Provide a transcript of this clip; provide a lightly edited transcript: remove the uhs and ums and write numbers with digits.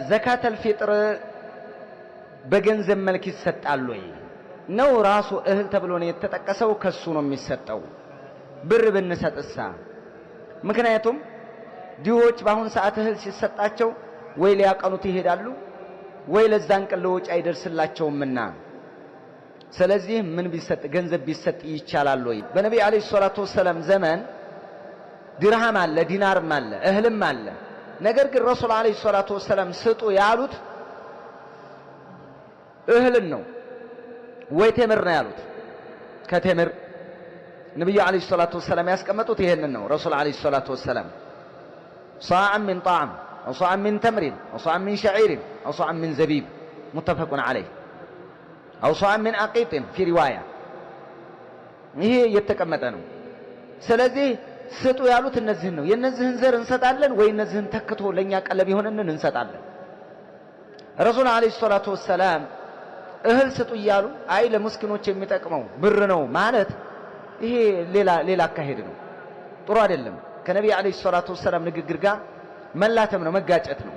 ዘካተል ፊጥር በገንዘብ መልክ ይሰጣል ወይ ነው? ራሱ እህል ተብሎ ነው የተጠቀሰው፣ ከሱ ነው የሚሰጠው። ብር ብንሰጥሳ? ምክንያቱም ዲዎች በአሁን ሰዓት እህል ሲሰጣቸው ወይ ሊያቀኑት ይሄዳሉ ወይ ለዛን ቀን ለወጪ አይደርስላቸውምና፣ ስለዚህ ምን ቢሰጥ ገንዘብ ቢሰጥ ይቻላል ወይ? በነብዩ አለይሂ ሰላቱ ወሰለም ዘመን ድርሃም አለ፣ ዲናርም አለ፣ እህልም አለ። ነገር ግን ረሱል አለይሂ ሰላቱ ወሰለም ስጡ ያሉት እህልን ነው ወይ ቴምር ነው ያሉት። ከቴምር ነብዩ አለይሂ ሰላቱ ወሰለም ያስቀመጡት ይሄንን ነው። ረሱል አለይሂ ሰላቱ ወሰለም صاعا من طعام أو صاعا من تمر أو صاعا من شعير أو صاعا من زبيب متفق عليه أو صاعا من عقيق في رواية ይሄ የተቀመጠ ነው። ስለዚህ ስጡ ያሉት እነዚህን ነው። የነዚህን ዘር እንሰጣለን ወይ እነዚህን ተክቶ ለኛ ቀለብ ይሆነንን እንሰጣለን። ረሱል አለይሂ ሰላቱ ወሰለም እህል ስጡ እያሉ አይ ለሙስኪኖች የሚጠቅመው ብር ነው ማለት ይሄ ሌላ አካሄድ ነው፣ ጥሩ አይደለም። ከነብዩ አለይሂ ሰላቱ ወሰለም ንግግር ጋር መላተም ነው፣ መጋጨት ነው።